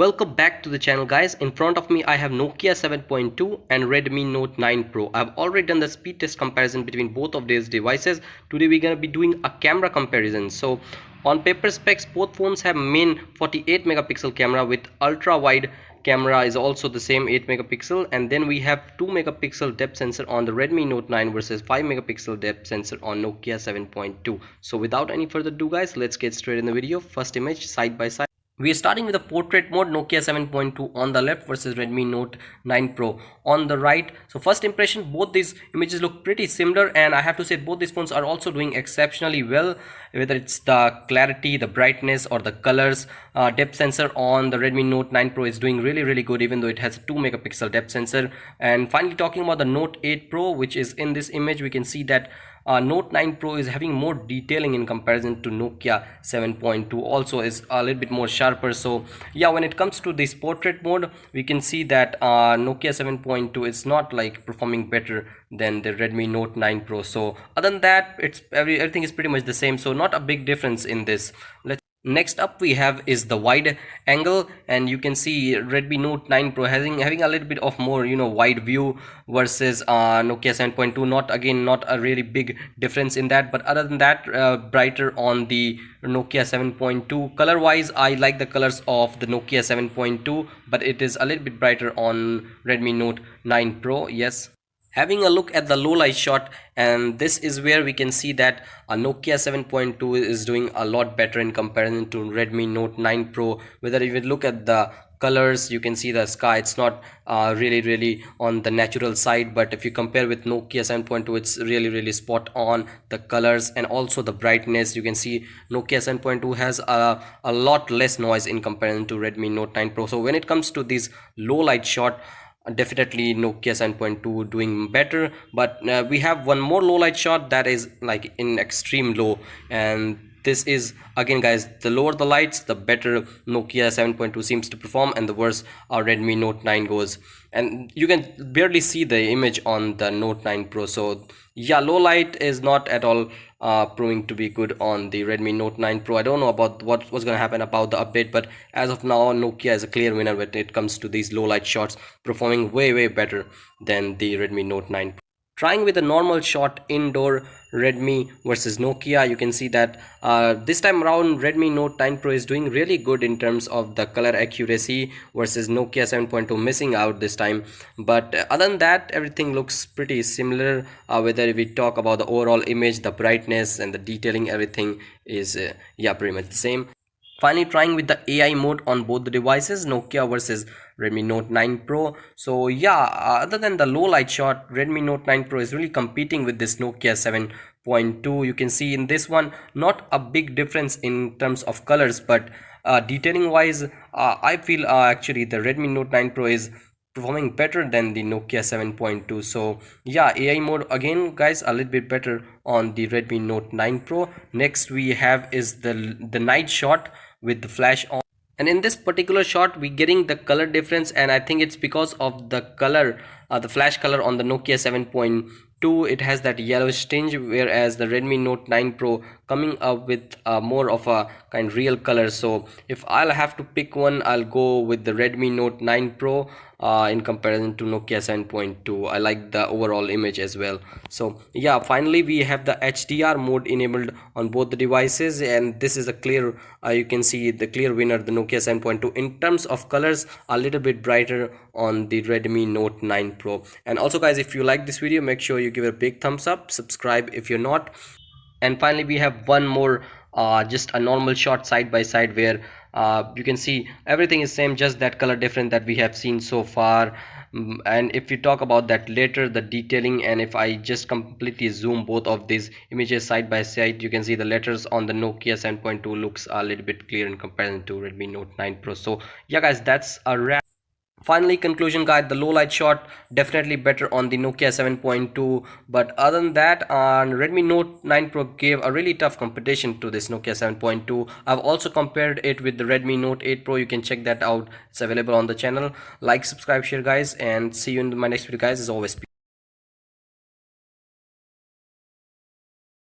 Welcome back to the channel, guys. In front of me I have Nokia 7.2 and Redmi Note 9 Pro. I've already done the speed test comparison between both of these devices. Today we're gonna be doing a camera comparison. So on paper specs, both phones have main 48 megapixel camera with ultra wide camera is also the same 8 megapixel, and then we have 2 megapixel depth sensor on the Redmi Note 9 versus 5 megapixel depth sensor on Nokia 7.2. So without any further ado, guys, let's get straight in the video. First image side by side. We are starting with the portrait mode, Nokia 7.2 on the left versus Redmi Note 9 Pro on the right. So first impression, both these images look pretty similar, and I have to say both these phones are also doing exceptionally well, whether it's the clarity, the brightness, or the colors. Depth sensor on the Redmi Note 9 Pro is doing really good, even though it has a 2 megapixel depth sensor. And finally, talking about the Note 8 Pro, which is in this image, we can see that Note 9 Pro is having more detailing in comparison to Nokia 7.2. Also is a little bit more sharper. So yeah, when it comes to this portrait mode, we can see that Nokia 7.2 is not like performing better than the Redmi Note 9 Pro. So other than that, it's everything is pretty much the same, so not a big difference in this. Next up we have is the wide angle, and you can see Redmi Note 9 Pro having a little bit of more wide view versus Nokia 7.2. Not a really big difference in that, but other than that, brighter on the Nokia 7.2. Color wise, I like the colors of the Nokia 7.2, but it is a little bit brighter on Redmi Note 9 Pro. Yes. Having a look at the low light shot, and this is where we can see that a Nokia 7.2 is doing a lot better in comparison to Redmi Note 9 Pro. Whether if you look at the colors, you can see the sky, it's not really on the natural side, but if you compare with Nokia 7.2, it's really spot on. The colors and also the brightness, you can see Nokia 7.2 has a lot less noise in comparison to Redmi Note 9 Pro. So when it comes to this low light shot, definitely Nokia 7.2 doing better. But we have one more low light shot that is like in extreme low, and this is again, guys, the lower the lights, the better Nokia 7.2 seems to perform, and the worse our Redmi Note 9 goes. And you can barely see the image on the Note 9 Pro. So yeah, low light is not at all proving to be good on the Redmi Note 9 Pro. I don't know about what's going to happen about the update, but as of now, Nokia is a clear winner when it comes to these low light shots, performing way better than the Redmi Note 9 Pro. Trying with a normal shot indoor, Redmi versus Nokia, you can see that this time around Redmi Note 9 Pro is doing really good in terms of the color accuracy versus Nokia 7.2 missing out this time. But other than that, everything looks pretty similar. Whether we talk about the overall image, the brightness and the detailing, everything is yeah, pretty much the same. Finally, trying with the AI mode on both the devices, Nokia versus Redmi Note 9 Pro. So yeah, other than the low light shot, Redmi Note 9 Pro is really competing with this Nokia 7.2. You can see in this one, not a big difference in terms of colors, but detailing wise, I feel actually the Redmi Note 9 Pro is performing better than the Nokia 7.2. So yeah, AI mode again, guys, a little bit better on the Redmi Note 9 Pro. Next we have is the night shot with the flash on, and in this particular shot we getting the color difference, and I think it's because of the color, the flash color on the Nokia 7.2. It has that yellowish tinge, whereas the Redmi Note 9 Pro coming up with more of a kind of real color. So if I'll have to pick one, I'll go with the Redmi Note 9 Pro in comparison to Nokia 7.2. I like the overall image as well. So yeah, finally we have the HDR mode enabled on both the devices, and this is a clear you can see the clear winner, the Nokia 7.2. In terms of colors, a little bit brighter on the Redmi Note 9 Pro. And also, guys, if you like this video, make sure you give it a big thumbs up, subscribe if you're not. And finally we have one more just a normal shot side by side, where you can see everything is same, just that color difference that we have seen so far. And if we talk about that later, the detailing, and if I just completely zoom both of these images side by side, you can see the letters on the Nokia 7.2 looks a little bit clear in comparison to Redmi Note 9 Pro. So yeah, guys, that's a wrap. Finally, conclusion, guys, the low light shot definitely better on the Nokia 7.2, but other than that, Redmi Note 9 Pro gave a really tough competition to this Nokia 7.2. I've also compared it with the Redmi Note 8 Pro. You can check that out, it's available on the channel. Like, subscribe, share, guys, and see you in my next video, guys. As always, peace.